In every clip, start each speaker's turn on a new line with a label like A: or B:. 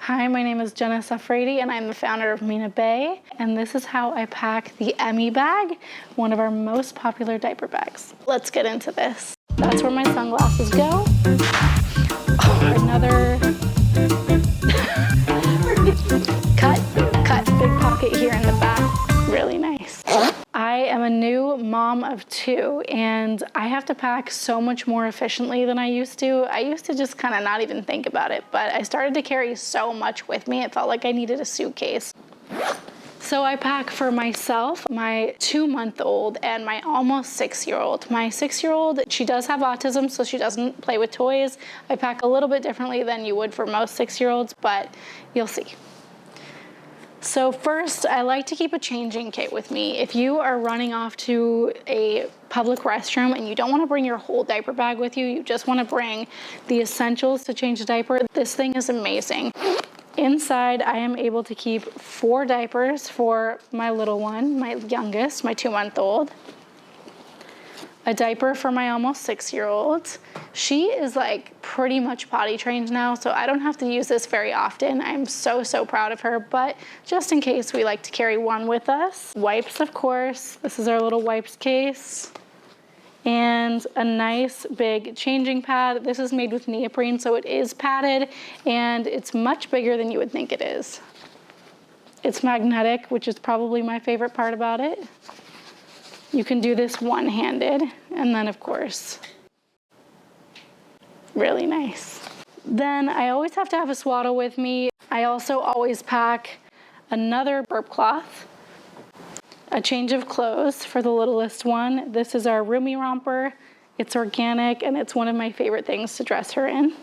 A: Hi, my name is Jenna and I'm the founder of Bebe, and this is how I pack the Emmy bag, one of our most popular diaper bags. Let's get into this. That's where my sunglasses go. Oh, another cut, big pocket here in the back. Really nice. I am a new mom of two, and I have to pack so much more efficiently than I used to. I used to just kind of not even think about it, but I started to carry so much with me, it felt like I needed a suitcase. So I pack for myself, my 2-month-old, and my almost 6-year-old. My 6-year-old, she does have autism, so she doesn't play with toys. I pack a little bit differently than you would for most 6-year-olds, but you'll see. So first, I like to keep a changing kit with me. If you are running off to a public restroom and you don't want to bring your whole diaper bag with you, you just want to bring the essentials to change a diaper, this thing is amazing. Inside, I am able to keep 4 diapers for my little one, my youngest, my 2-month-old. A diaper for my almost 6-year-old. She is like pretty much potty trained now, so I don't have to use this very often. I'm so proud of her, but just in case, we like to carry one with us. Wipes, of course. This is our little wipes case. And a nice big changing pad. This is made with neoprene, so it is padded, and it's much bigger than you would think it is. It's magnetic, which is probably my favorite part about it. You can do this one-handed, and then of course, really nice. Then I always have to have a swaddle with me. I also always pack another burp cloth, a change of clothes for the littlest one. This is our roomy romper. It's organic, and it's one of my favorite things to dress her in.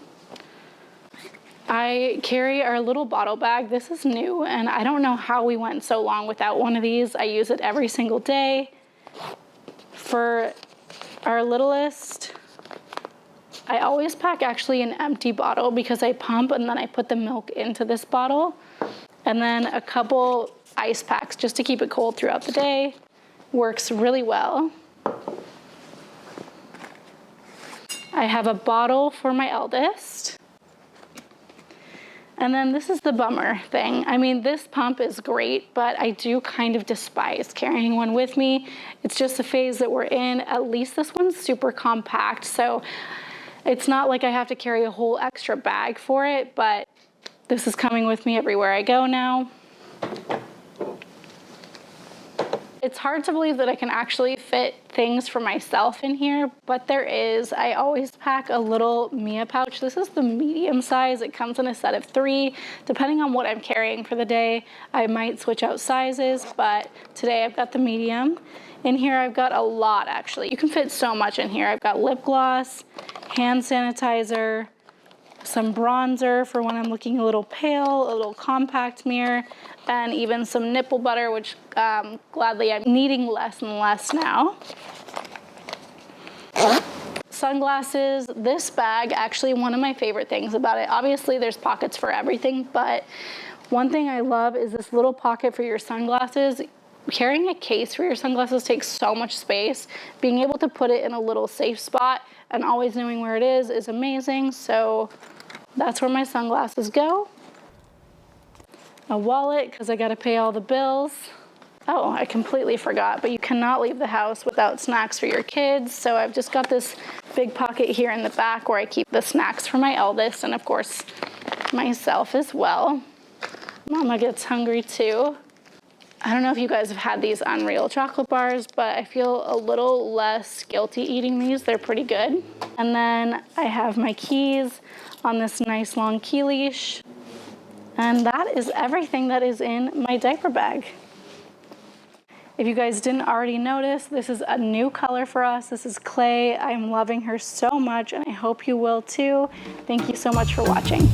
A: I carry our little bottle bag. This is new, and I don't know how we went so long without one of these. I use it every single day. For our littlest, I always pack actually an empty bottle because I pump and then I put the milk into this bottle. And then a couple ice packs just to keep it cold throughout the day. Works really well. I have a bottle for my eldest. And then this is the bummer thing. I mean, this pump is great, but I do kind of despise carrying one with me. It's just the phase that we're in. At least this one's super compact, so it's not like I have to carry a whole extra bag for it, but this is coming with me everywhere I go now. It's hard to believe that I can actually fit things for myself in here, but there is. I always pack a little Mia pouch. This is the medium size. It comes in a set of 3. Depending on what I'm carrying for the day, I might switch out sizes, but today I've got the medium. In here I've got a lot, actually. You can fit so much in here. I've got lip gloss, hand sanitizer, some bronzer for when I'm looking a little pale, a little compact mirror, and even some nipple butter, which gladly I'm needing less and less now. Sunglasses. This bag, actually one of my favorite things about it, obviously there's pockets for everything, but one thing I love is this little pocket for your sunglasses. Carrying a case for your sunglasses takes so much space. Being able to put it in a little safe spot and always knowing where it is amazing. So that's where my sunglasses go. A wallet, because I got to pay all the bills. Oh, I completely forgot, but you cannot leave the house without snacks for your kids. So I've just got this big pocket here in the back where I keep the snacks for my eldest and of course myself as well. Mama gets hungry too. I don't know if you guys have had these Unreal chocolate bars, but I feel a little less guilty eating these. They're pretty good. And then I have my keys on this nice long key leash. And that is everything that is in my diaper bag. If you guys didn't already notice, this is a new color for us. This is Clay. I'm loving her so much, and I hope you will too. Thank you so much for watching.